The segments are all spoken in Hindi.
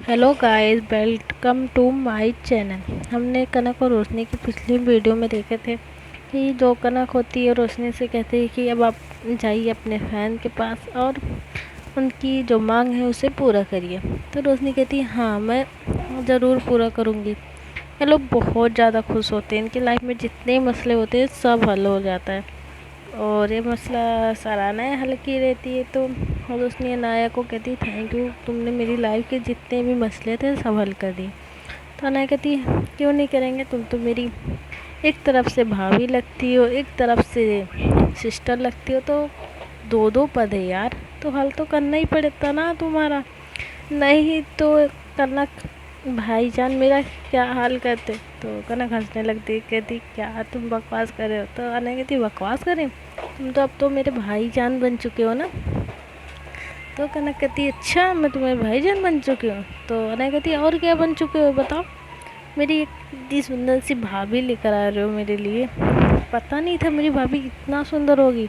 Hello guys, welcome to my channel. हमने कनक और रोशनी की पिछली वीडियो में देखे थे कि जो कनक होती है रोशनी से कहती है कि अब आप जाइए अपने फैन के पास और उनकी जो मांग है उसे पूरा करिए। तो रोशनी कहती है हाँ, मैं ज़रूर पूरा करूँगी। ये लोग बहुत ज़्यादा खुश होते हैं, इनकी लाइफ में जितने मसले होते हैं सब हल हो जाता है। और ये मसला सराहना हल की रहती है। तो रोशनी अनाया को कहती थैंक यू, तुमने मेरी लाइफ के जितने भी मसले थे सब हल कर दिए। तो अनाया कहती क्यों नहीं करेंगे, तुम तो मेरी एक तरफ से भाभी लगती हो, एक तरफ से सिस्टर लगती हो, तो दो दो पद है यार, तो हल तो करना ही पड़ता ना तुम्हारा। नहीं तो कनक भाईजान मेरा क्या हाल करते। तो कनक हंसने लगती, कहती क्या तुम बकवास कर रहे हो। तो अनया कहती बकवास करें, तुम तो अब तो मेरे भाईजान बन चुके हो ना। तो कनक कहती अच्छा, मैं तुम्हारे भाईजान बन चुकी हूँ। तो अनया कहती और क्या बन चुके हो बताओ। मेरी एक इतनी सुंदर सी भाभी लेकर आ रहे हो मेरे लिए, पता नहीं था मेरी भाभी इतना सुंदर होगी,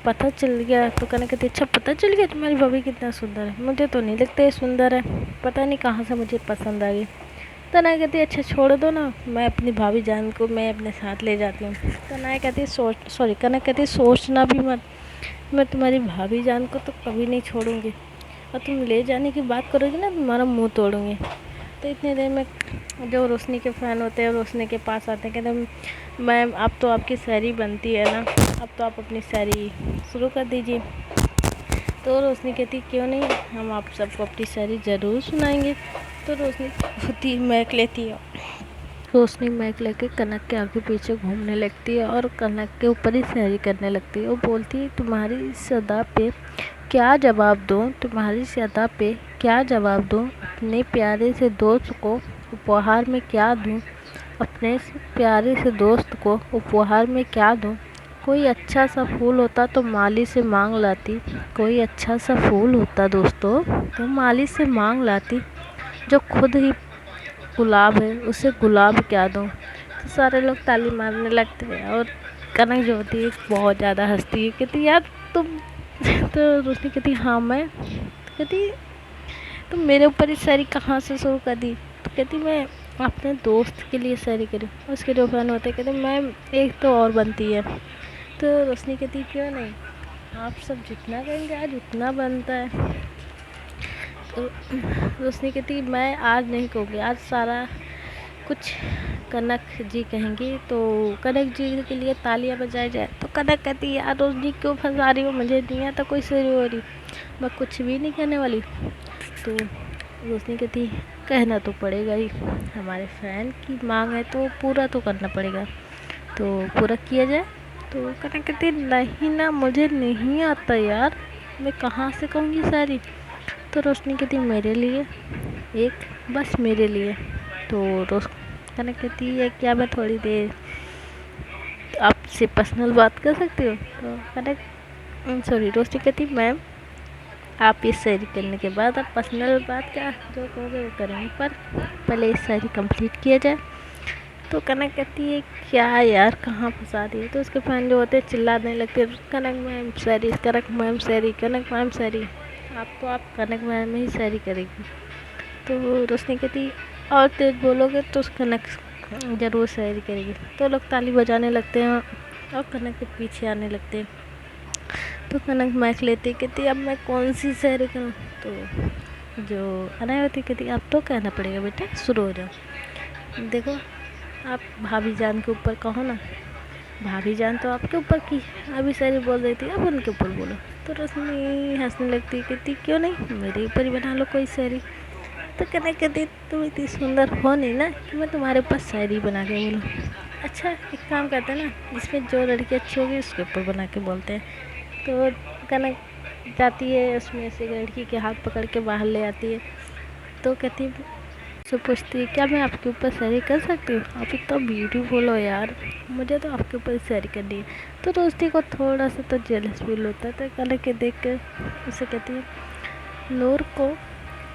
पता चल गया। तो कनक कहती अच्छा, पता चल गया तुम्हारी भाभी कितना सुंदर है। मुझे तो नहीं लगता ये सुंदर है, पता नहीं कहाँ से मुझे पसंद आ गई। तो अनाया कहती अच्छा छोड़ दो ना, मैं अपनी भाभी जान को मैं अपने साथ ले जाती हूँ। तो अनाया कहती कनक कहती सोचना भी मत, मैं तुम्हारी भाभी जान को तो कभी नहीं छोड़ूंगी, और तुम ले जाने की बात करोगी ना तुम्हारा मुंह तोड़ूंगी। तो इतनी देर में जो रोशनी के फ़ैन होते हैं रोशनी के पास आते हैं, कहते मैम अब तो आपकी शायरी बनती है ना, अब तो आप अपनी शायरी शुरू कर दीजिए। तो रोशनी कहती क्यों नहीं, हम आप सबको अपनी शायरी ज़रूर सुनाएंगे। तो रोशनी होती मैक लेती है, रोशनी मैक लेके कनक के आगे पीछे घूमने लगती है और कनक के ऊपर ही शायरी करने लगती है। वो बोलती है तुम्हारी इस अदा पे क्या जवाब दूँ, तुम्हारी इस अदा पे क्या जवाब दूँ, अपने प्यारे से दोस्त को उपहार में क्या दूँ, अपने प्यारे से दोस्त को उपहार में क्या दूँ। कोई अच्छा सा फूल होता तो माली से मांग लाती, कोई अच्छा सा फूल होता दोस्तों तो माली से मांग लाती, जो खुद ही गुलाब है उसे गुलाब क्या दूँ। तो सारे लोग ताली मारने लगते हैं और कनक जो होती है बहुत ज़्यादा हंसती है, कहती यार तुम तो रोशनी कहती हाँ मैं। तो कहती तुम मेरे ऊपर ही शायरी कहाँ से शुरू कर दी। तो कहती मैं अपने दोस्त के लिए शायरी करी। उसके जो फैन होते कहते मैम एक तो और बनती है। तो रोशनी कहती क्यों नहीं, आप सब जितना कहेंगे आज उतना बनता है। तो रोशनी कहती मैं आज नहीं कहूँगी, आज सारा कुछ कनक जी कहेंगी। तो कनक जी के लिए तालियां बजाई जाए। तो कनक कहती यार रोशनी क्यों फंसा रही हो, मुझे नहीं आता कोई शायरी हो रही, मैं कुछ भी नहीं कहने वाली। तो रोशनी कहती कहना तो पड़ेगा ही, हमारे फ़ैन की मांग है तो पूरा तो करना पड़ेगा, तो पूरा किया जाए। तो कनक कहती नहीं ना, मुझे नहीं आता यार, मैं कहाँ से कहूँगी सारी। तो रोशनी कहती मेरे लिए एक, बस मेरे लिए। तो कनक कहती है क्या मैं थोड़ी देर आपसे पर्सनल बात कर सकती हूँ। तो कनक रोशनी कहती मैम आप इस शायरी करने के बाद आप पर्सनल बात क्या जो कहोगे वो करेंगे, पर पहले इस शायरी कंप्लीट किया जाए। तो कनक कहती है क्या यार कहाँ फंसा दी है। तो उसके फैन जो होते हैं चिल्लाने लगते कनक मैम शायरी, कनक मैम शायरी, कनक मैम शायरी। आप कनक मैम ही शायरी करेगी। तो रोशनी कहती और तेज बोलोगे तो कनक ज़रूर शायरी करेगी। तो लोग ताली बजाने लगते हैं और कनक के पीछे आने लगते हैं। तो कनक माइक लेती कहती अब मैं कौन सी शायरी करूँ। तो जो अनाया होती कहती अब तो कहना पड़ेगा बेटा, शुरू हो जाओ। देखो आप भाभी जान के ऊपर कहो ना, भाभी जान तो आपके ऊपर की अभी शायरी बोल देती है, अब उनके ऊपर बोलो। तो रोशनी हंसने लगती कहती क्यों नहीं, मेरे ऊपर ही बना लो कोई शायरी। तो कनक कहती तुम इतनी सुंदर हो नहीं ना कि मैं तुम्हारे ऊपर शायरी बना के बोलूँ। अच्छा एक काम करते हैं ना, जिसमें जो लड़की अच्छी होगी उसके ऊपर बना के बोलते हैं। तो कनक जाती है, उसमें से एक लड़की के हाथ पकड़ के बाहर ले आती है। तो कहती उससे पूछती है क्या मैं आपके ऊपर शायरी कर सकती हूँ, आप इतना ब्यूटीफुल हो यार, मुझे तो आपके ऊपर शायरी करनी है। तो दोस्ती को थोड़ा सा तो जेलस फील होता है। तो कनक के देख कर उसे कहती है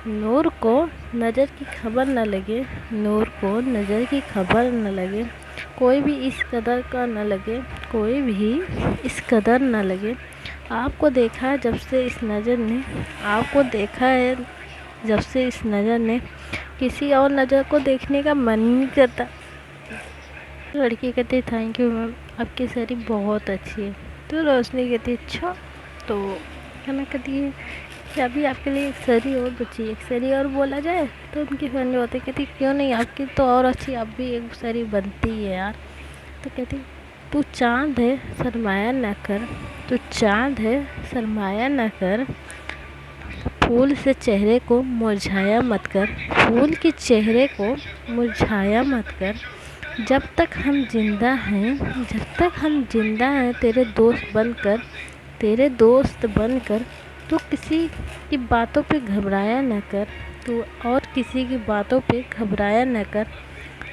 नूर को नज़र की खबर न लगे, नूर को नज़र की खबर न लगे, कोई भी इस कदर का न लगे, कोई भी इस कदर न लगे। आपको देखा है जब से इस नज़र ने, आपको देखा है जब से इस नज़र ने किसी और नज़र को देखने का मन ही नहीं करता। लड़की कहती थैंक यू मैम, आपकी शायरी बहुत अच्छी है। तो रोशनी कहती अच्छा। तो कहना कहती है कि अभी आपके लिए एक शायरी और बची है, एक शायरी और बोला जाए। तो उनकी फ्रेंड जो होती कहती क्यों नहीं, आपकी तो और अच्छी, अब भी एक शायरी बनती है यार। तो कहती तू चाँद है सरमाया न कर, तू चाँद है सरमाया न कर, फूल से चेहरे को मुरझाया मत कर, फूल के चेहरे को मुरझाया मत कर। जब तक हम जिंदा हैं, जब तक हम जिंदा हैं तेरे दोस्त बनकर, तेरे दोस्त बनकर। तू किसी की बातों पे घबराया न कर, तू और किसी की बातों पे घबराया न कर।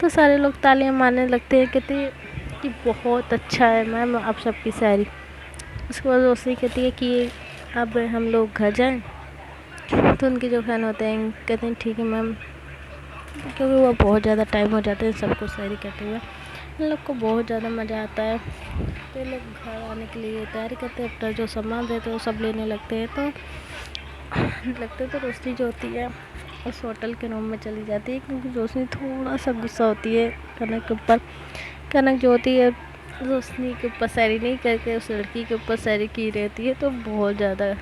तो सारे लोग तालियां मारने लगते हैं, कहते हैं कि बहुत अच्छा है मैम आप सबकी शायरी। उसके बाद रोशनी कहती है कि अब हम लोग घर जाएं। तो उनके जो फैन होते हैं कहते हैं ठीक है मैम, क्योंकि वो बहुत ज़्यादा टाइम हो जाता है सबको शायरी कहते हुए। इन लोग को बहुत ज़्यादा मज़ा आता है। तो ये लोग घर आने के लिए तैयारी करते हैं, अपना जो सामान रहते हैं वो सब लेने लगते हैं। तो रोशनी जो होती है उस होटल के रूम में चली जाती है, क्योंकि रोशनी थोड़ा सा गुस्सा होती है कनक के ऊपर। कनक जो होती है रोशनी के ऊपर शायरी नहीं करके उस लड़की के ऊपर शायरी की रहती है, तो बहुत ज़्यादा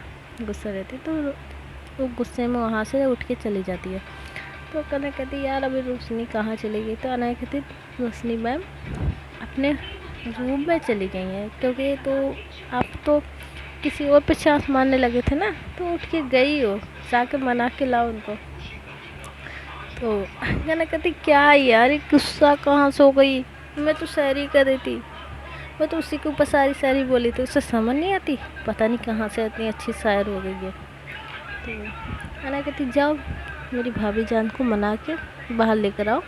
गुस्सा रहती है। तो वो गुस्से में वहाँ से उठ के चली जाती है। तो कनक कहती यार अभी रोशनी कहाँ चली गई। तो अनाया कहती रोशनी मैम अपने रूम में चली गई हैं, क्योंकि तो आप तो किसी और पे चांस मारने लगे थे ना, तो उठ के गई हो, जाके मना के लाओ उनको। तो कनक कहती क्या यार ये गुस्सा कहाँ से हो गई, मैं तो शायरी कर रही थी, मैं तो उसी के ऊपर सारी शायरी बोली थी, उसे समझ नहीं आती, पता नहीं कहाँ से इतनी अच्छी शायर हो गई है। तो अनाया कहती जाओ मेरी भाभी जान को मना के बाहर लेकर आओ,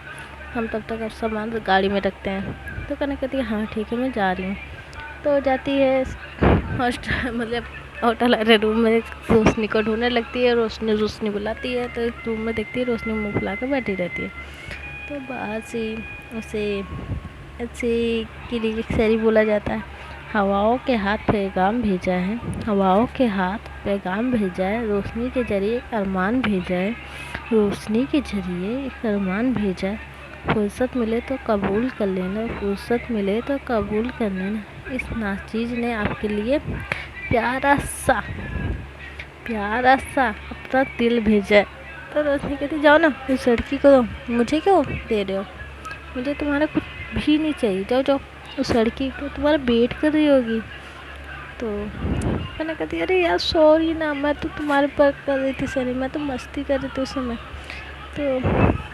हम तब तक अब सामान गाड़ी में रखते हैं। तो कनक कहती है हाँ ठीक है मैं जा रही हूँ। तो जाती है मतलब होटल वाले रूम में रोशनी को ढूंढने लगती है। रोशनी बुलाती है तो एक रूम में देखती है रोशनी मुँह फुला कर बैठी रहती है। तो बाहर से उसे ऐसे की लिरिक्स शायरी बोला जाता है। हवाओं के हाथ पैगाम भेजा है, हवाओं के हाथ पैगाम भेजा है, रोशनी के जरिए एक अरमान भेजा है, रोशनी के जरिए एक अरमान भेजा है। फुर्सत मिले तो कबूल कर लेना, फुर्सत मिले तो कबूल कर लेना, इस नाचीज ने आपके लिए प्यारा सा अपना दिल भेजा है। तो रोशनी कहती जाओ ना उस लड़की को दो, मुझे क्यों दे रहे हो, मुझे तुम्हारा कुछ भी नहीं चाहिए, जाओ जाओ उस लड़की को तुम्हारा वेट कर रही होगी। तो मैंने कहती अरे यार सॉरी ना, मैं तो तुम्हारे पर कर रही थी सॉरी, मैं तो मस्ती कर रही थी उस समय। तो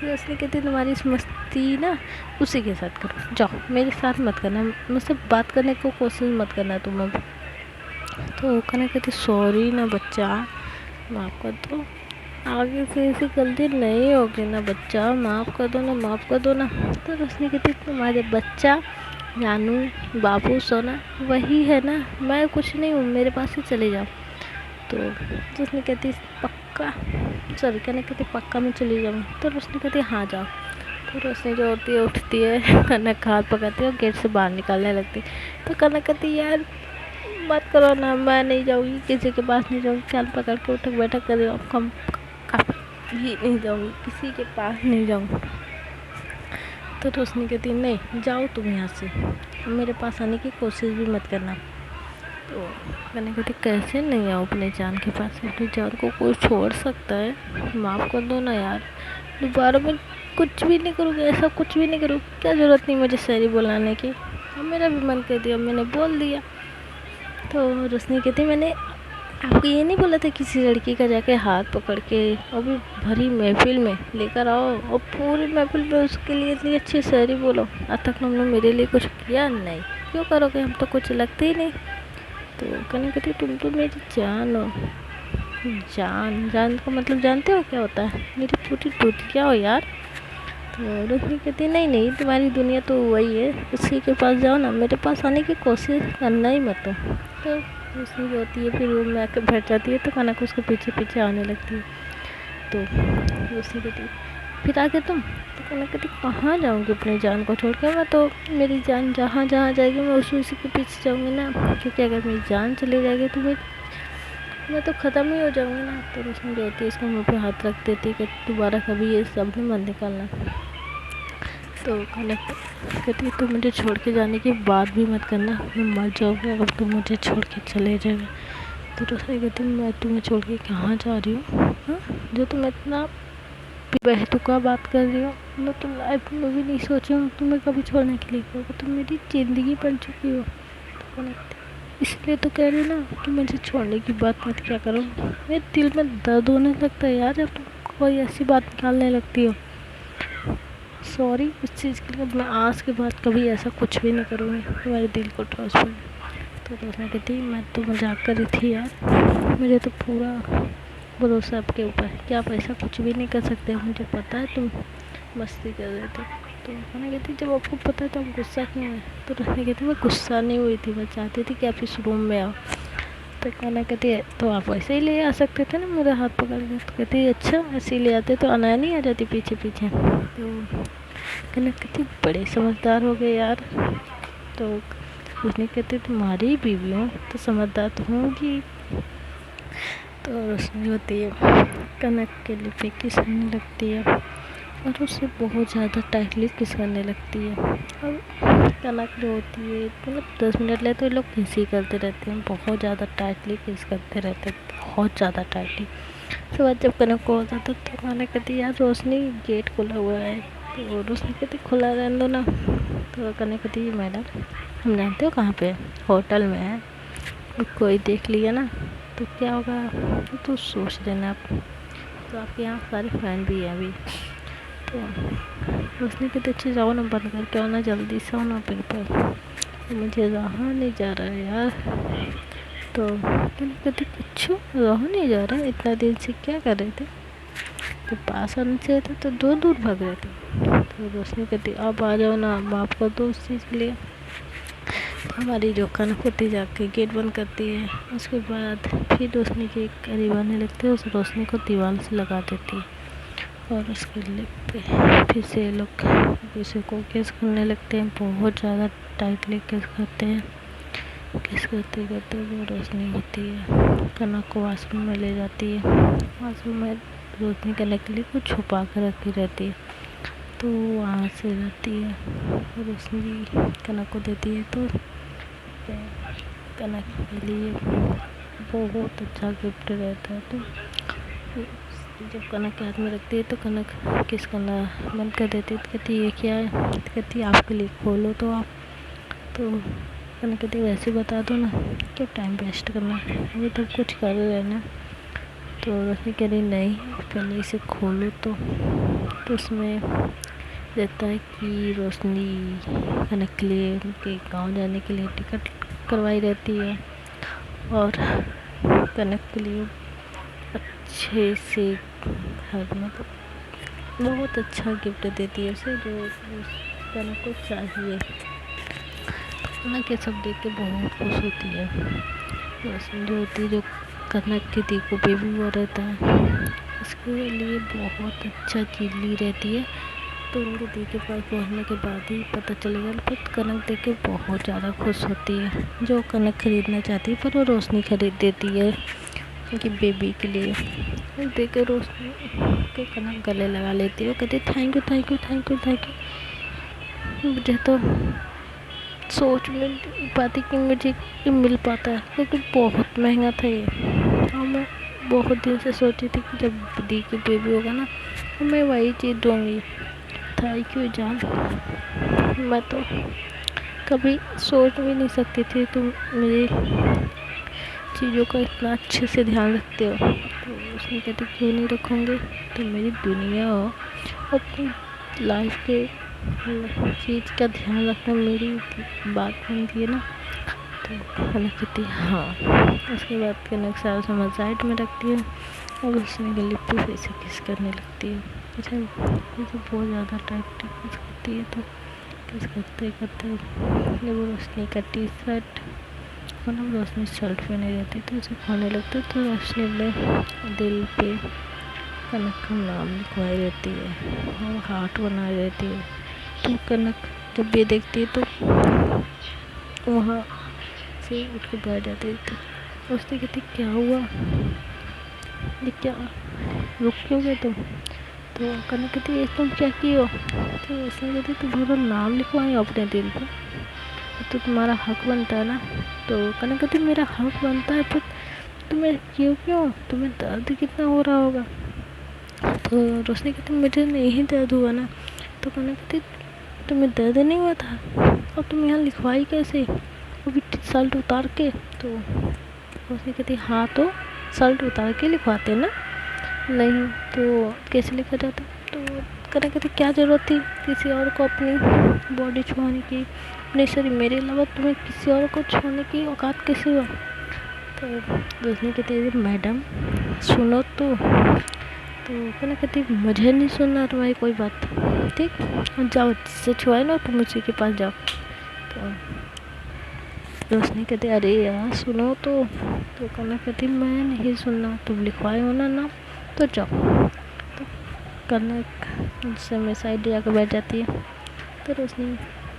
रोशनी कहती तुम्हारी इस मस्ती ना उसी के साथ करो, जाओ मेरे साथ मत करना, मुझसे बात करने को कोशिश मत करना तुम अब। तो कहना कहती सॉरी ना बच्चा, माफ़ कर दो, आगे से ऐसी गलती नहीं होगी ना बच्चा, माफ़ कर दो ना, माफ़ कर दो ना। तो रोशनी कहती तुम्हारे बच्चा जानू बाबू सोना वही है ना, मैं कुछ नहीं हूँ, मेरे पास ही चले जाओ। तो रोशनी कहती पक्का, सॉरी कहने कहती पक्का मैं चली जाऊँ। तो रोशनी कहती हाँ जाओ। तो रोशनी जो होती है उठती है, कनक हाथ पकड़ती है और गेट से बाहर निकलने लगती। तो कनक कहती यार मत करो ना, मैं नहीं जाऊँगी किसी के पास नहीं जाऊँगी, चाल पकड़ के उठक बैठक कर रही हूँ, कम भी नहीं जाऊँगी, किसी के पास नहीं जाऊँगी। तो रोशनी कहती नहीं जाओ तुम यहाँ से, मेरे पास आने की कोशिश भी मत करना। तो मैंने कहती कैसे नहीं आओ अपने जान के पास, अपनी जान को कोई छोड़ सकता है, माफ़ कर दो ना यार, दोबारा मैं कुछ भी नहीं करूँगी, ऐसा कुछ भी नहीं करूँगी, क्या ज़रूरत नहीं मुझे शायरी बोलाने की, अब मेरा भी मन कर दिया मैंने बोल दिया। तो रोशनी कहती मैंने आपको ये नहीं बोला था किसी लड़की का जाके हाथ पकड़ के और भी भरी महफिल में लेकर आओ और पूरी महफिल में उसके लिए इतनी अच्छी शायरी बोलो, आज तक तुमने मेरे लिए कुछ किया नहीं, क्यों करोगे, हम तो कुछ लगते ही नहीं। तो कहने कहती तुम तो मेरी जान हो, जान का मतलब जानते हो क्या होता है, मेरी पूरी दुनिया हो यार। तो रोशनी कहती नहीं नहीं तुम्हारी दुनिया तो वही है, उसी के पास जाओ ना, मेरे पास आने की कोशिश करना ही मत हो। तो रोशनी जो होती है फिर रूम में आकर बैठ जाती है, तो कनक उसके पीछे पीछे आने लगती है। तो रोशनी कहती फिर आगे तुम, तो कनक कहती कहाँ जाऊँगी अपनी जान को छोड़ के, मैं तो मेरी जान जहाँ जहाँ जाएगी मैं उसी के पीछे जाऊँगी ना, क्योंकि अगर मेरी जान चली जाएगी तो मेरी मैं तो ख़त्म ही हो जाऊँगी ना। तो रोशनी जो होती है इसके मुँह पे हाथ रख देती है कि दोबारा कभी ये सब नहीं मत निकालना। तो कनक कहती है, तो मुझे छोड़ के जाने की बात भी मत करना, मैं मर जाऊँगी अगर तुम मुझे छोड़ के चले जाओगे। तो रोशनी कहती है, मैं तुम्हें छोड़ के कहाँ जा रही हूँ? हाँ, जो तुम इतना बेतुका बात कर रही हो, मैं तो लाइफ में भी नहीं सोची हूँ तुम्हें कभी छोड़ने के लिए, क्योंकि तुम मेरी ज़िंदगी बन चुकी हो। तो कनक इसलिए तो कह रही ना कि मुझे छोड़ने की बात मत क्या करो। मेरे दिल में दर्द होने लगता है यार, जब तुम कोई ऐसी बात निकालने लगती हो। सॉरी इस चीज़ के लिए, मैं आज के बाद कभी ऐसा कुछ भी नहीं करूँगी तुम्हारे दिल को ठोस पड़े। तो रोशनी कहती, मैं तो मजाक कर रही थी यार, मुझे तो पूरा भरोसा आपके ऊपर है कि आप ऐसा कुछ भी नहीं कर सकते, मुझे पता है तुम मस्ती कर रहे थे। तो रोशनी कहती, जब आपको पता है तो आप गुस्सा क्यों है? तो रोशनी कहती, मैं गुस्सा नहीं हुई थी, मैं चाहती थी कि आप इस रूम में आओ। तो कहना कहती है, तो आप वैसे ही ले आ सकते थे ना मेरा हाथ पकड़ के। तो कहती है, अच्छा ऐसे ही ले आते तो अनाया नहीं आ जाती पीछे पीछे। तो कहना कहती, बड़े समझदार हो गए यार। तो उसने कहती, तुम्हारी ही बीवी हूँ तो समझदार तो होंगी। तो रोशनी होती है कनक के लिए पे किस करने लगती है और उससे बहुत ज़्यादा टाइटली किस करने लगती है। और कनक जो होती है, मतलब 10 मिनट ले तो ये लोग किस ही करते रहते हैं, बहुत ज़्यादा टाइटली किस करते रहते हैं, बहुत ज़्यादा टाइटली। उसके बाद जब कनक को हो जाता तो कनक कहती है, यार रोशनी गेट खुला हुआ है। तो रोशनी कहती, खुला रहने दो ना। तो कनक कहती है, मैडम हम जानते हो कहाँ पे, होटल में है, कोई देख लिया ना तो क्या होगा, तो सोच देना आप। तो आपके यहाँ सारे फ्रेंड भी हैं अभी। तो उसने कहते, अच्छे जाओ ना, बंद करके आओ ना, जल्दी से आओ ना पर तो मुझे रहा नहीं जा रहा है यार। तो कहते, कुछ रहा नहीं जा रहा है, इतना दिन से क्या कर रहे थे? तो पास आने चाहिए था तो दूर दूर भाग रहे थे। तो रोशनी कहती, अब आ जाओ ना, माफ़ कर दो उस चीज़ के लिए। तो हमारी जो कनक होती जाके गेट बंद करती है। उसके बाद फिर रोशनी के करीब आने लगते हैं, उस रोशनी को दीवार से लगा देती है और उसके लिप पे फिर से लोग किसी को किस करने लगते हैं, बहुत ज़्यादा टाइटली किस करते हैं। किस करते करते वो रोशनी होती है कनक को वॉशरूम में ले जाती है। वॉशरूम में रोशनी कनक के लिए कुछ छुपा कर रखी रहती है, तो वहाँ से जाती है और रोशनी कनक को देती है। तो कनक के लिए बहुत अच्छा गिफ्ट रहता है। तो जब कनक के हाथ में रखती है तो कनक किस करना बंद कर देती है। तो कहती है, ये क्या है? तो कहती है, आपके लिए खोलो तो आप। तो कनक कहती है, वैसे बता दो ना, क्या टाइम वेस्ट करना है, अभी तो कुछ कर रहे ना। तो रोशनी कह रही, नहीं पहले इसे खोलो तो। उसमें रहता है कि रोशनी कनक के लिए उनके गाँव जाने के लिए टिकट करवाई रहती है और कनक के लिए अच्छे से घर में बहुत अच्छा गिफ्ट देती है उसे, जो कनक को चाहिए। कनक ये सब देख के बहुत खुश होती है। रोशनी जो होती है, जो कनक की दी को बेबी हुआ रहता है, उसके लिए बहुत अच्छा चीज़ ली रहती है। तो उनके दी के पास पहुंचने के बाद ही पता चलेगा। पर कनक देख के बहुत ज़्यादा खुश होती है, जो कनक खरीदना चाहती है पर वो रोशनी खरीद देती है उनकी बेबी के लिए। और देख के रोशनी के कनक गले लगा लेती है, वो कहती है, thank you thank you thank you thank you. मुझे तो सोच में नहीं पाती कि मुझे ये मिल पाता है, क्योंकि बहुत महंगा था ये। और मैं बहुत दिन से सोची थी कि जब दी की बेबी होगा ना तो मैं वही चीज़ दूँगी। थैंक यू जान, मैं तो कभी सोच भी नहीं सकती थी तुम मेरी चीज़ों का इतना अच्छे से ध्यान रखते हो। तो उसने कहती, क्यों नहीं रखूँगी, तुम मेरी दुनिया हो, अपनी लाइफ के चीज़ का ध्यान रखना मेरी बात बनती है ना। तो कनक कहती है, हाँ। उसके बाद कनक सारा सामान साइड में रखती है और उसने गले पे फिर से किस करने लगती है। अच्छा, ये तो बहुत ज़्यादा टाइट किस करती है। तो किस करते करते जब वो रोशनी का टी शर्ट और ना रोशनी शर्ट पहने रहती तो उसे खाने लगते, तो रोशनी अपने दिल पे कनक का नाम लिखवाई रहती है और हार्ट बनाई रहती है। तो कनक जब ये देखती है तो वहाँ से उठ के बैठ जाती है। उसने कहती क्या हुआ, ये क्या, रुक क्यों गए तुम। तो कनक कहती ये तुम क्या की हो। तो उसने कहती तुम्हारा नाम लिखवाई अपने दिल पर, तो तुम्हारा हक बनता है ना। तो कनक कहती मेरा हक बनता है, पर तुम्हें क्यों तुम्हें दर्द कितना हो रहा होगा। तो रोशनी कहती मुझे नहीं दर्द हुआ ना। तो कनक कहती तुम्हें दर्द नहीं हुआ था, और तुम यहाँ लिखवाई कैसे अभी शर्ट उतार के। तो रोशनी कहती हाँ, तो शर्ट उतार के लिखवाते ना, नहीं तो कैसे लिखा जाता। तो कनक कहती क्या ज़रूरत थी किसी और को अपनी बॉडी छुआने की, अपने शरीर, मेरे अलावा तुम्हें किसी और को छूने की औकात कैसे हुआ। तो रोशनी कहती मैडम सुनो तो कनक कहती मुझे नहीं सुनना तुम्हारी कोई बात, ठीक, जाओ जिससे छुआए ना तुम उसी के पास जाओ। तो रोशनी कहती अरे यार सुनो तो कनक कहती मैं नहीं सुनना, तुम लिखवाए हो ना नाम, तो जाओ। तो कनक उससे मैं साइड जाकर बैठ जाती है। तो रोशनी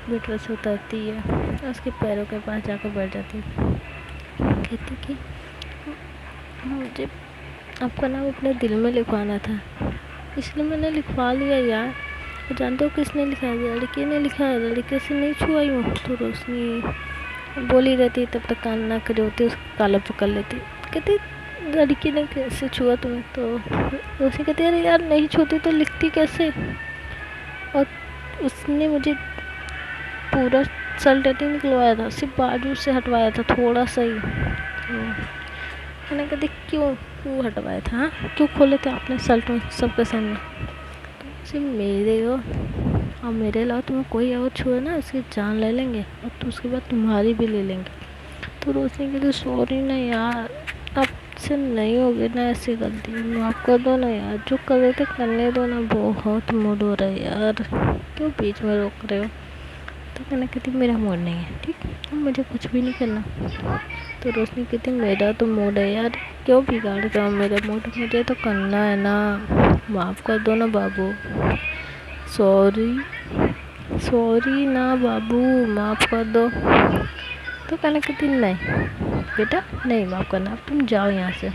बेटर से उतरती है, उसके पैरों के पास जाकर बैठ जाती है। कहती कि मुझे आपका नाम अपने दिल में लिखवाना था, इसलिए मैंने लिखवा लिया यार। तो जानते हो किसने लिखा है, लड़की ने लिखा है, लड़के से नहीं छुआई हूँ। तो रोशनी बोली रहती, तब तक कान ना खड़ी होती, उसका काला पकड़ लेती, कहती लड़की ने कैसे छुआ तुम्हें। तो रोशनी कहती अरे यार नहीं छूती तो लिखती कैसे, और उसने मुझे पूरा सल्टेटिंग निकलवाया था, सिर्फ बाजू से हटवाया था थोड़ा सा ही। तो मैंने कहती क्यों हटवाया था, हाँ क्यों खोले थे आपने शर्ट में सबके सामने। तो सिर्फ मेरे हो और मेरे अलावा तुम्हें कोई और छुए ना उसकी जान ले लेंगे, और तो उसके बाद तुम्हारी भी ले लेंगे। तो रोशनी कहती सॉरी ना यार, आपसे नहीं होगी ना ऐसी गलती, माफ़ कर दो ना यार, जो कर रहे थे करने दो ना, बहुत मूड हो रहा है यार, क्यों बीच में रोक रहे हो। तो कहना कहती मेरा मूड नहीं है, ठीक, अब मुझे कुछ भी नहीं करना। तो रोशनी कहती मेरा तो मूड है यार, क्यों बिगाड़ रहे हो मेरा मूड, मुझे तो करना है ना, माफ़ कर दो ना बाबू, सॉरी ना बाबू, माफ़ कर दो। तो कहना कहती नहीं बेटा नहीं माफ़ करना, अब तुम जाओ यहाँ से,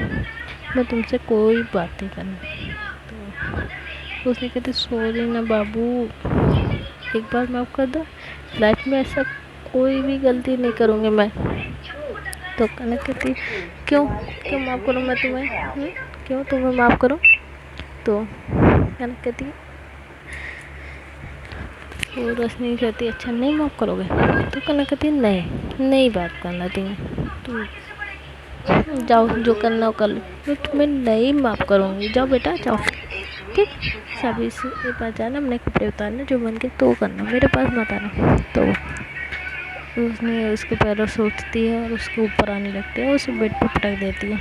मैं तुमसे कोई बात नहीं करना। तो उसने कहती सॉरी ना बाबू, एक बार माफ़ कर दो, लाइफ में ऐसा कोई भी गलती नहीं करूँगी मैं। तो कहना कहती क्यों माफ़ करूँ मैं तुम्हें, क्यों तुम्हें माफ़ करूँ। तो कहना कहती वो रोशनी कहती अच्छा नहीं माफ़ करोगे। तो कहना कहती नहीं बात करना तुम जाओ, जो करना हो कर लो, मैं तुम्हें नहीं माफ़ करूँगी, जाओ बेटा जाओ, ठीक, सभी से पास जाना, अपने कपड़े उतारना, जो मन के तो करना, मेरे पास मत आना। तो उसने उसके पैरों से उठती है और उसके ऊपर आने लगती है, उसे बेड पर पटक देती है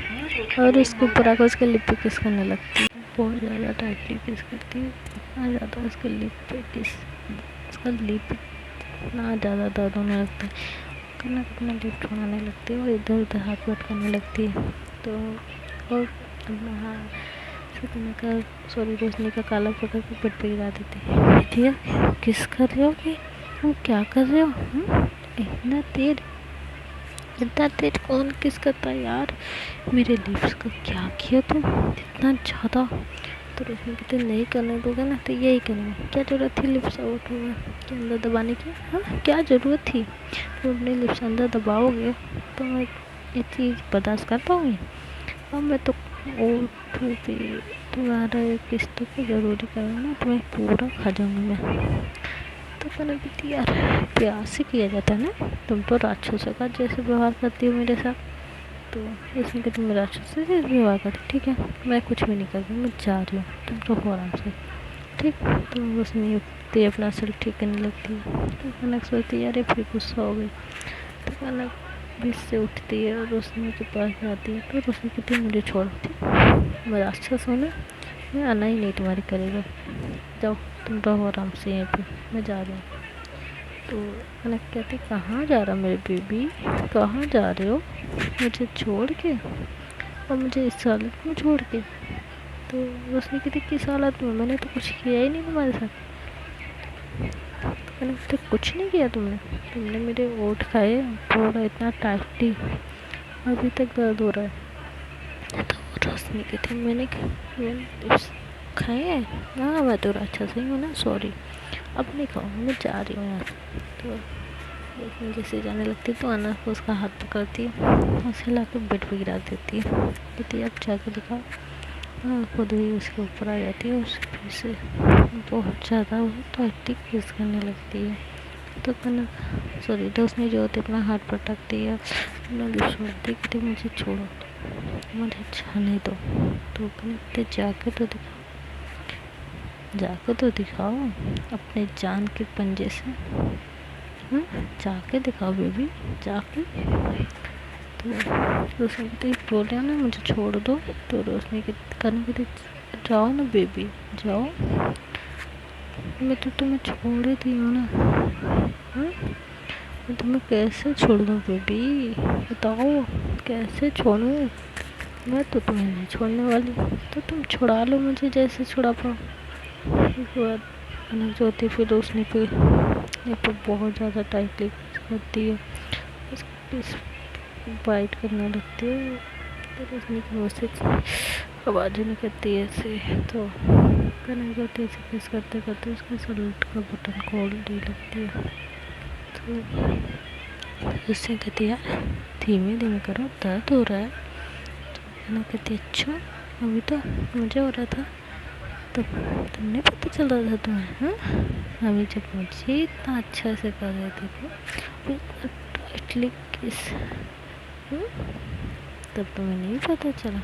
और उसके ऊपर आकर उसके लिप पे किस करने लगती है, बहुत ज़्यादा टाइटली किस करती है, इतना ज़्यादा उसके लिप पे किस, उसका लिप इतना ज़्यादा दर्द होने लगता है, कनक अपना लिप छुड़ाने लगती है और इधर उधर हाथ करने लगती है। तो और अपना हाथ से कनक सॉरी रोशनी का काला पकड़ के बेड पे गिरा देती है, ठीक है किस कर रहे हो कि तुम क्या कर रहे हो, इतना तेज कौन किस करता है यार, मेरे लिप्स का क्या किया तुम इतना ज़्यादा। तो रोशनी कहते नहीं करने दोगे ना तो यही करेंगे, क्या ज़रूरत थी लिप्स आउट हुआ के अंदर दबाने की, हाँ क्या ज़रूरत थी, तुम अपने लिप्स अंदर दबाओगे तो मैं ये चीज़ बर्दाश्त कर पाऊँगी, और मैं तो तुम्हारा किस्तों को ज़रूरी करूँगा ना, तुम्हें पूरा खा जाऊँगी मैं। तो कहने की यार प्यार से किया जाता है ना, तुम तो राक्षसों का जैसे व्यवहार करती हो मेरे साथ। तो इसमें कि तुम राक्षस से जैसे व्यवहार करती, ठीक है मैं कुछ भी नहीं करती, मैं जा रही हूँ, तुम तो हो आराम से, ठीक। तो उसमें उठती है, अपना सिर ठीक करने लगती है। तो कनक सोचती है यार फिर गुस्सा हो गई। तो कनक बीच से उठती है और रोशनी के पास जाती है। तो रोशनी कहती है मुझे छोड़, ठीक, मैं राक्षस हूँ ना, मैं आना ही नहीं तुम्हारी करेगा, जाओ तुम रहो आराम से यहीं पे, मैं जा रही हूँ। तो कनक कहती कहाँ जा रहा मेरे बेबी, कहाँ जा रहे हो मुझे छोड़ के, और मुझे इस हालत में छोड़ के। तो रोशनी कहती किस हालत में, मैंने तो कुछ किया ही नहीं तुम्हारे साथ। तो कनक कहती कुछ नहीं किया तुमने मेरे ओठ खाए पूरा इतना टाइटली, अभी तक दर्द हो रहा है। तो रोशनी कहती मैंने टिप्स खाए हैं। हाँ मैं तो अच्छा सही हूँ ना, सॉरी अब नहीं खाऊंगी, मैं जा रही हूँ यहाँ से। तो रोशनी जैसे जाने लगती है तो अना को उसका हाथ पकड़ती है, उसे ला के बेड पर गिरा देती है। कहती है अब जाके दिखाओ। खुद ही उसके ऊपर आ जाती है, उसके फिर से बहुत ज़्यादा वो टाइटली किस करने लगती है। तो कनक सॉरी रोशनी जो होती है अपना हाथ पटकती है, छोड़ती कहती मुझे छोड़ो, मुझे जाने दो। तो कनक जाके तो दिखाओ, जाके तो दिखाओ अपने जान के पंजे से, जाके दिखाओ बेबी, जाके। तो रोशनी कहती बोले ना मुझे छोड़ दो। तो रोशनी के कहती जाओ ना बेबी जाओ, मैं तो तुम्हें छोड़ दी हूँ ना। मैं तुम्हें कैसे छोड़ दूँ बेबी, बताओ कैसे छोड़ूँ। मैं तो तुम्हें नहीं छोड़ने वाली, तो तुम छुड़ा लो मुझे जैसे छुड़ा पाओ। उसके बाद अनक ज्योति फिर रोशनी पे बहुत ज़्यादा टाइटली करती है, बाइट करने लगती है। तो रोशनी की मुँह से आवाज़ निकलती है ऐसे। तो कनक ज्योति ऐसे किस करते करते उसके सलूट का बटन खोलने लगती है। तो उससे कहती है यार धीमे धीमे करो, दर्द हो रहा है। तो कनक कहती है अच्छा अभी तो मुझे हो रहा था, तो तुमने पता चल रहा था तुम्हें। हाँ अभी जब मुझे इतना अच्छा से कर रहे थे तो टाइटली किस, तब तुम्हें नहीं पता चला।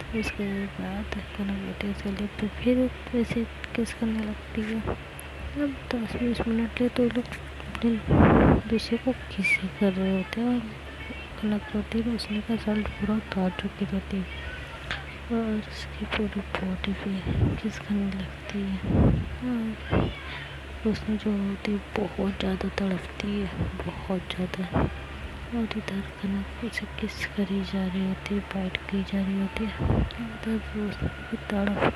तो उसके बाद कनक बेटे से लिप पे फिर वैसे किस करने लगती है। अब 10-20 मिनट ले तो लोग अपने विषय को किस कर रहे होते हैं, और कनक होती है उसने का सल्ट पूरा उतार चुकी रहती है और उसकी पूरी बॉडी पे किस करने लगती है। और उसने जो होती है बहुत ज़्यादा तड़पती है, बहुत ज़्यादा। और इधर कनक उसे किस करी जा रही होती है, बाइट की जा रही होती है। इधर रोशनी की तड़प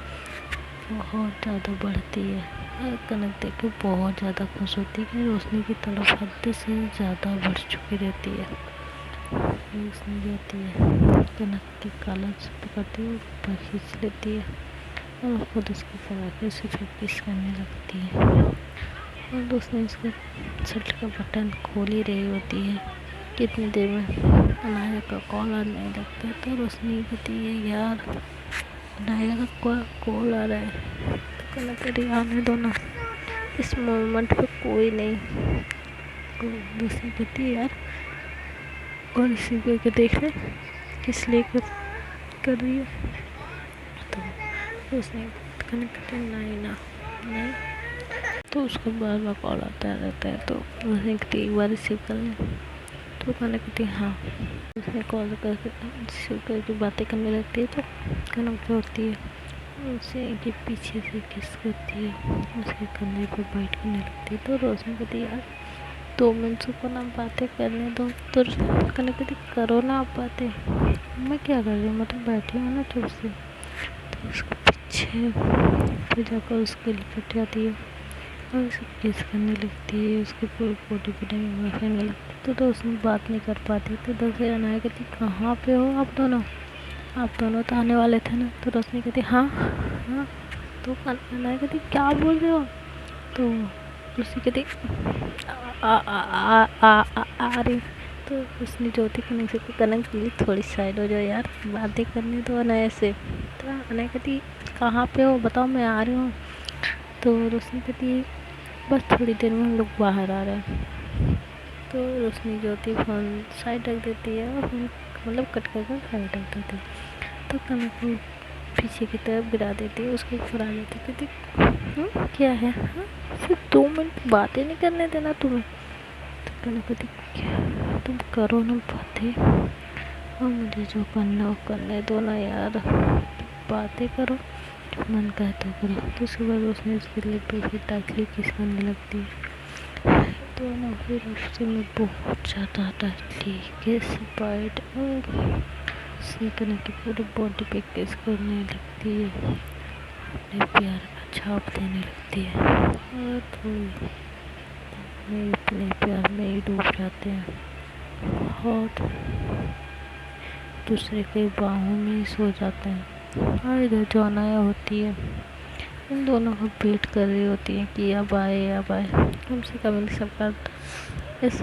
बहुत ज़्यादा बढ़ती है और कनक देख के बहुत ज़्यादा खुश होती है कि रोशनी की तड़प हद से ज़्यादा बढ़ चुकी रहती है। रोशनी जाती है कनक की कॉलर से पकड़ती है, ऊपर खींच लेती है और खुद उसके पराखे से फिर किस करने लगती है। और रोशनी उसके शर्ट का बटन खोल ही रही होती है, कितनी देर में अनाया का कॉल आने लगता है। तो रोशनी कहती है यार अनाया का कॉल आ रहा है। तो कनक कहती आने दो ना, इस मोमेंट पे कोई नहीं। तो रोशनी कहती है यार और इसी को देख ले किस लिए कर रही है। तो उसने कनक कहती नहीं ना नहीं। तो उसको बार बार कॉल आता रहता है, तो उसने कहती एक बार रिसीव कर ले। तो कनक कहती हाँ। उसने कॉल करके रिसीव करके बातें करने लगती है। तो कनक जो होती है उसे के पीछे से किस करती है, उसके कंधे पर बाइट करने लगती है। तो रोशनी कहती है यार 2 मिनट को ना बातें करने दो। तो कनक कहती करो ना आप बातें, मैं क्या कर रही हूँ, मैं तो बैठी हूँ ना चुप से। तो उसके पीछे फिर जाकर उसके लिपट जाती है और उसे किस करने लगती है, उसके पूरी बॉडी पे करने लगती है। तो उसमें बात नहीं कर पाती। तो दूसरे अनाया कहती कहाँ पे हो आप दोनों तो आने वाले थे ना। तो रोशनी कहती हाँ हाँ। तो अनाया कहती क्या बोल रहे हो। तो रोशनी कहती आ आ आ आ आ आ रही। तो उसने ज्योति कनक से कनक के लिए थोड़ी साइड हो जाओ यार, बातें करने दो अनाया से। तो अनाया कहती कहाँ पे हो बताओ मैं आ रही हूँ। तो रोशनी कहती बस थोड़ी देर में हम लोग बाहर आ रहे हैं। तो रोशनी ज्योति फ़ोन साइड रख देती है और मतलब कट कर साइड रख देती है। तो कनक को पीछे की तरफ गिरा देती है, उसके ऊपर आ जाती है। कहती क्या है सिर्फ 2 मिनट बातें नहीं करने देना तुम्हें। तो कनक कहती क्या तुम करो ना बातें, और मुझे जो करना वो करने दो ना यार, बातें करो मन कहता करो। तो उसके बाद उसने उसके लिप पे फिर टाइटली किस करने लगती है। तो ना फिर उससे में बहुत ज़्यादा टाइटली किस बाइट और उसने कनक की पूरी बॉडी पे किस करने लगती है, अपने प्यार का छाप देने लगती है और थोड़ी में अपने प्यार में ही डूब जाते हैं। बहुत दूसरे के बाहों में ही सो जाते हैं। और इधर जो अनाया होती है इन दोनों को वेट कर रही होती है कि अब आए अब आए। कम से कम इन सबका इस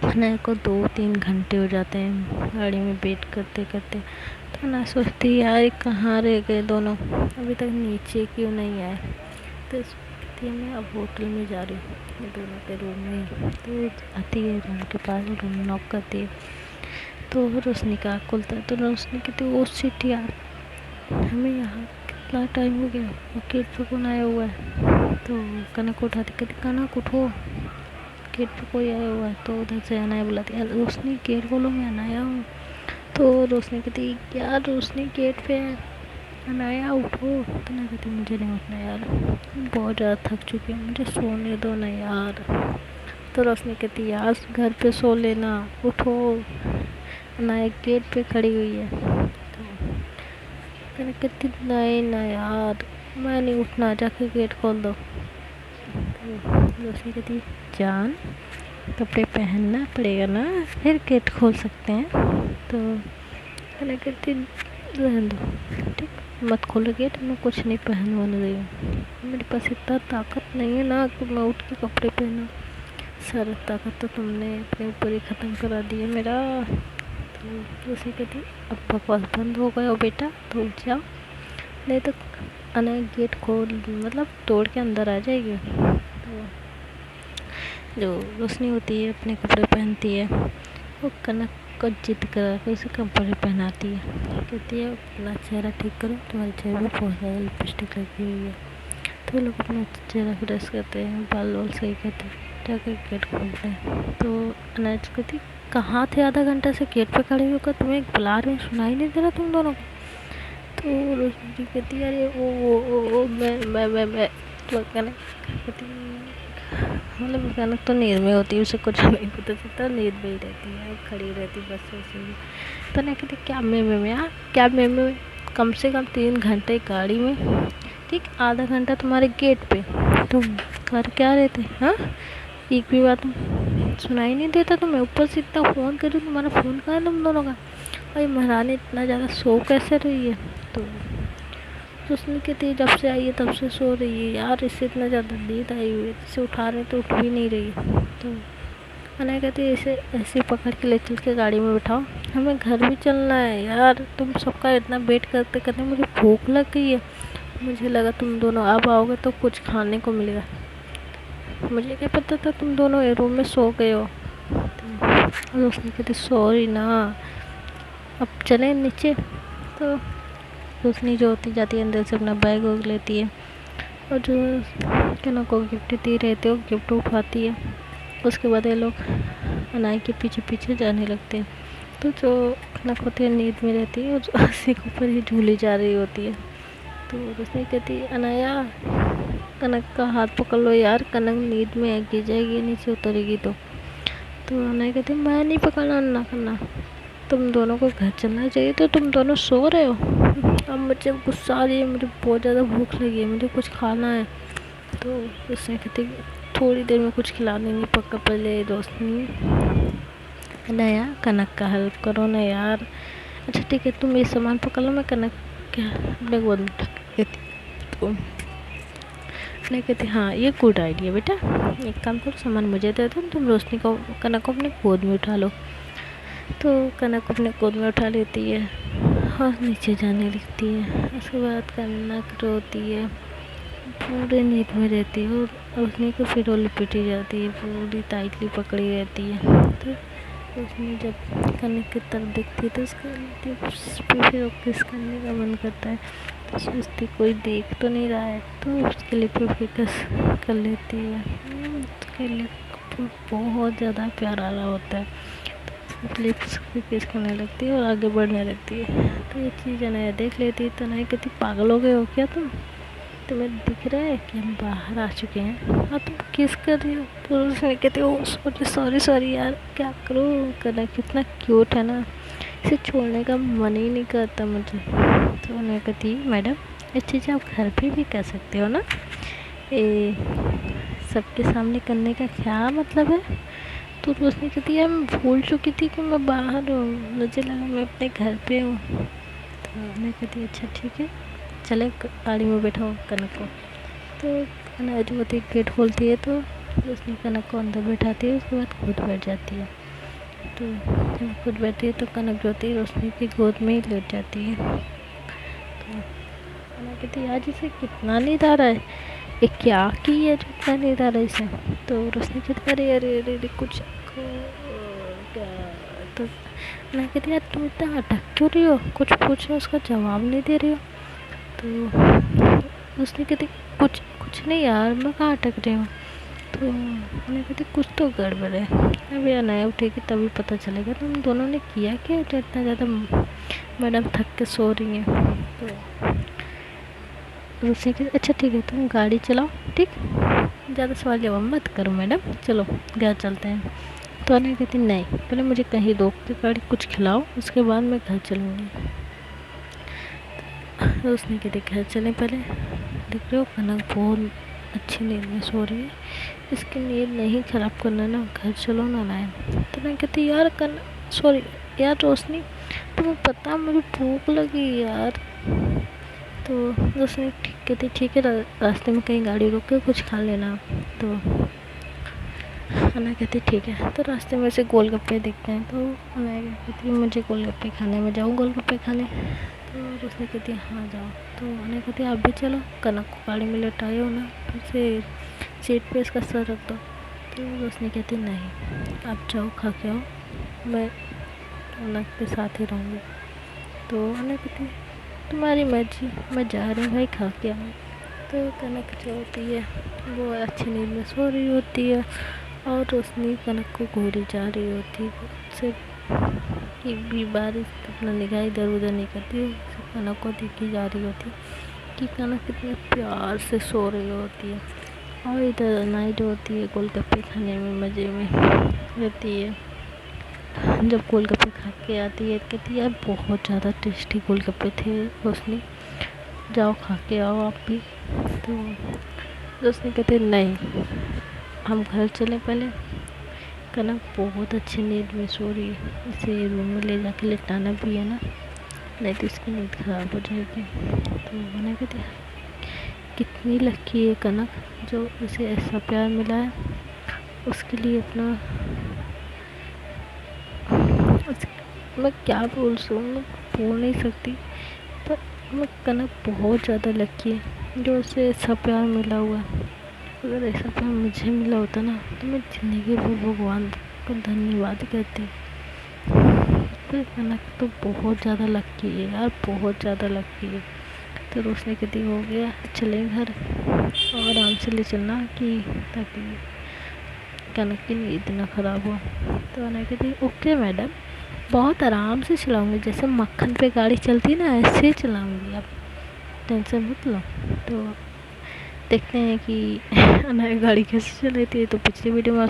अनाया को 2-3 घंटे हो जाते हैं गाड़ी में वेट करते करते। तो ना सोचती यार ये कहाँ रह गए दोनों, अभी तक नीचे क्यों नहीं आए। तो सोचती मैं अब होटल में जा रही हूँ ये दोनों के रूम में। तो आती है रूम के पास, रूम नॉक करती है तो रोशनी का आँख खुलता है। तो रोशनी कहती है ओ शिट यार, हमें यहाँ कितना टाइम हो गया और गेट पे कौन आया हुआ है। तो कनक उठाती, कहती कनक उठो, गेट पे कोई आया हुआ है। तो उधर से अनाया बुलाती है रोशनी गेट खोलो मैं अनाया हूँ। तो रोशनी कहती यार रोशनी गेट पे है, अनाया उठो। तो मैं कहती मुझे नहीं उठना यार, बहुत ज़्यादा थक चुकी हूँ, मुझे सोने दो ना यार। तो रोशनी कहती यार घर पे सो लेना, उठो, अनाया गेट पे खड़ी हुई है। तो मैंने कहती नहीं ना यार मैं नहीं उठना, जाके गेट खोल दो। तो रोशनी कहती जान कपड़े पहनना पड़ेगा ना, फिर गेट खोल सकते हैं। तो मैंने कहती रहने दो ठीक, मत खोलो गेट, मैं कुछ नहीं पहनवाने रही हूँ, मेरे पास इतना ताकत नहीं है ना कि मैं उठ के कपड़े पहनूँ। सारा ताकत तो तुमने अपने ऊपर ही ख़त्म करा दिया मेरा। तो उसी कहती अब बकवास बंद हो गया हो बेटा, तो उठ जाओ, नहीं तो अनाया गेट खोल मतलब तोड़ के अंदर आ जाएगी। तो जो रोशनी होती है अपने कपड़े पहनती है, वो कनक को जिद करा के उसे कपड़े पहनाती है। कहती है अपना चेहरा ठीक करो, तुम्हारे चेहरे में बहुत ज़्यादा लिपस्टिक लगी हुई है। तो लोग अपना चेहरा फ्रेश करते हैं, बाल वाल सही करते हैं, जाकर गेट खोलते हैं। तो अनाज कहती कहाँ थे आधा घंटा से गेट पे खड़े होकर, तुम्हें बुला रहे हैं सुनाई नहीं दे रहा तुम दोनों को। तो रोशनी जी कहती अरे ओ मैं तो कहती मतलब कनक तो नींद में होती है, उसे कुछ नहीं पता चलता, नींद में ही रहती है, खड़ी रहती बस ऐसे ही। तो नहीं कहती क्या मैं यार क्या मैं कम से कम 3 घंटे गाड़ी में, ठीक आधा घंटा तुम्हारे गेट पे, तुम कर क्या रहे थे हाँ, एक भी बात सुनाई नहीं देता तुम्हें, ऊपर से इतना फ़ोन करूँ, तुम्हारा फ़ोन कहाँ है तुम दोनों का, और ये महारानी इतना ज़्यादा सो कैसे रही है। तो रोशनी कहती है जब से आई है तब से सो रही है यार, इससे इतना ज़्यादा नींद आई हुई है, इसे उठा रहे तो उठ भी नहीं रही है। तो अनाया कहती है इसे ऐसे पकड़ के ले चल के गाड़ी में बिठाओ, हमें घर भी चलना है यार, तुम सबका इतना वेट करते करते मुझे भूख लग गई है, मुझे लगा तुम दोनों अब आओगे तो कुछ खाने को मिलेगा, मुझे क्या पता था तुम दोनों रूम में सो गए हो। तो रोशनी कहती सॉरी ना, अब चलें नीचे। तो रोशनी जो होती जाती है अंदर से अपना बैग वैग लेती है, और जो कनक को गिफ्ट दे रहे थे वो गिफ्ट उठाती है। उसके बाद ये लोग अनाया के पीछे पीछे जाने लगते हैं। तो जो कनक होती है नींद में रहती है, और जो रस्सी के ऊपर ही झूली जा रही होती है। तो रोशनी कहती है अनाया कनक का हाथ पकड़ लो यार, कनक नींद में गिर जाएगी नीचे उतरेगी। तो अनाया कहती मैं नहीं पकड़ना ना करना, तुम दोनों को घर चलना चाहिए, तो तुम दोनों सो रहे हो, अब मुझे गुस्सा आ रही है, मुझे बहुत ज़्यादा भूख लगी है, मुझे कुछ खाना है। तो उसने कहती थोड़ी देर में कुछ खिला देंगे पक्का, पहले रोशनी अनाया कनक का हेल्प करो ना यार। अच्छा ठीक है तुम ये सामान पकड़ लो, मैं कनक क्या अपने गोद में उठा के देती। तो नहीं कहती हाँ ये गुड आइडिया बेटा, एक काम करो सामान मुझे दे दो, तुम रोशनी को कनक को अपने गोद में उठा लो। तो कनक अपने गोद में उठा लेती है और नीचे जाने लगती है। उसके बाद कनक रोती है, पूरे नींद में रहती है, और रोशनी को फिर वो लिपटी जाती है, पूरी टाइटली पकड़ी रहती है। तो रोशनी जब कनक की तरफ देखती है तो उसका फिर वो किस करने का मन करता है। तो सोचती कोई देख तो नहीं रहा है, तो उसके लिप पे किस कर लेती है। उसके लिप बहुत ज़्यादा प्यारा रहा होता है, लिप्स पे किस करने लगती है और आगे बढ़ने लगती है। तो ये चीज़ अनाया देख लेती है। तो अनाया कहती पागल हो गए हो क्या तुम, तुम्हें दिख रहा है कि हम बाहर आ चुके हैं और तुम किस कर रही हो। तो उसने कहती ओ सॉरी यार क्या करूँ, कनक कितना क्यूट है ना, इसे छोड़ने का मन ही नहीं करता मुझे। तो उन्हें कहती मैडम ये चीज़ आप घर पे भी कर सकते हो ना, ये सबके सामने करने का क्या मतलब है, तो रोशनी कहती है मैं भूल चुकी थी कि मैं बाहर हूँ, मुझे लगा मैं अपने घर पे हूँ। तो मैं कहती अच्छा ठीक है, चले गाड़ी में बैठाओ कनक को। तो अनाज होती गेट खोलती है तो रोशनी कनक को अंदर बैठाती है, उसके बाद खुद बैठ जाती है। तो जब खुद बैठती है तो कनक जो होती है रोशनी की गोद में ही लेट जाती है। तो कनक कहती है आज इसे कितना नींद आ रहा है, ये क्या की है जो इतना नींद आ रहा है इसे। तो रोशनी कहती अरे अरे अरे अरे कुछ क्या। तो मैं कहती यार तुम इतना अटक क्यों रही हो, कुछ पूछो उसका जवाब नहीं दे रही हो। तो उसने कहती कुछ कुछ नहीं यार, मैं कहाँ अटक रही हूँ। तो मैंने कहती कुछ तो गड़बड़ है, अभी अनाया उठेगी तभी पता चलेगा तुम दोनों ने किया क्या जो इतना ज़्यादा मैडम थक के सो रही हैं। तो उसने कहती अच्छा ठीक है तुम गाड़ी चलाओ, ठीक, ज़्यादा सवाल जवाब मत करो मैडम, चलो घर चलते हैं। तो अनाया कहती नहीं, पहले मुझे कहीं रोक के गाड़ी कुछ खिलाओ, उसके बाद मैं घर चलूँगी। तो उसने कहती घर चलें पहले, देख रहे हो कनक बहुत अच्छी नींद में सो रही है, इसकी नींद नहीं ख़राब करना ना, घर चलो ना लाए। तो मैं कहती यार सॉरी यार रोशनी, तुम्हें पता मुझे भूख लगी यार। तो रोशनी कहती ठीक है, रास्ते में कहीं गाड़ी रोक के कुछ खा लेना। तो अना कहती ठीक है। तो रास्ते में से गोलगप्पे दिखते हैं तो मैं कहती मुझे गोलगप्पे खाने में, जाऊँ गोलगप्पे खाने। तो उसने कहती हाँ जाओ। तो उन्हें कहती आप भी चलो, कनक को गाड़ी में लेटाए हो ना, फिर से सीट पे इसका सर रख दो। तो उसने कहती नहीं आप जाओ खा के आओ, मैं कनक के साथ ही रहूँगी। तो उन्हें कहती तुम्हारी मर्जी, मैं जा रही हूँ भाई, खा के आओ। तो कनक जो होती है वो अच्छी नींद में सो रही होती है और रोशनी कनक को घूरी जा रही होती है, सिर्फ एक भी बार अपना निगाह इधर उधर नहीं करती, सिर्फ कनक को देखी जा रही होती है कि कनक कितने प्यार से सो रही होती है। और इधर नाइट होती है गोलगप्पे खाने में मज़े में रहती है। जब गोलगप्पे खा के आती है कहती है यार बहुत ज़्यादा टेस्टी गोलगप्पे थे रोशनी, जाओ खा के आओ आप भी। तो रोशनी कहते नहीं हम घर चलें पहले, कनक बहुत अच्छी नींद में सो रही है, इसे रूम में ले जाके लेटाना भी है ना, नहीं तो इसकी नींद ख़राब हो जाएगी। तो मैंने कहती कितनी लकी है कनक जो इसे ऐसा प्यार मिला है, उसके लिए अपना मैं क्या बोल नहीं सकती, पर मैं कनक बहुत ज़्यादा लकी है जो उसे ऐसा प्यार मिला हुआ है। अगर ऐसा प्यार मुझे मिला होता ना तो मैं ज़िंदगी भर भगवान का धन्यवाद करती। तो कनक तो बहुत ज़्यादा लकी है यार, बहुत ज़्यादा लकी है। तो रोशनी कहती हो गया चले घर और आराम से ले चलना कि ताकि कनक की नींद ना ख़राब हो। तो अना कहती ओके मैडम, बहुत आराम से चलाऊँगी, जैसे मक्खन पे गाड़ी चलती है ना ऐसे ही चलाऊँगी, आप टेंशन मत लो। तो देखते हैं कि अनाया गाड़ी कैसे चलाती है। तो पिछली वीडियो में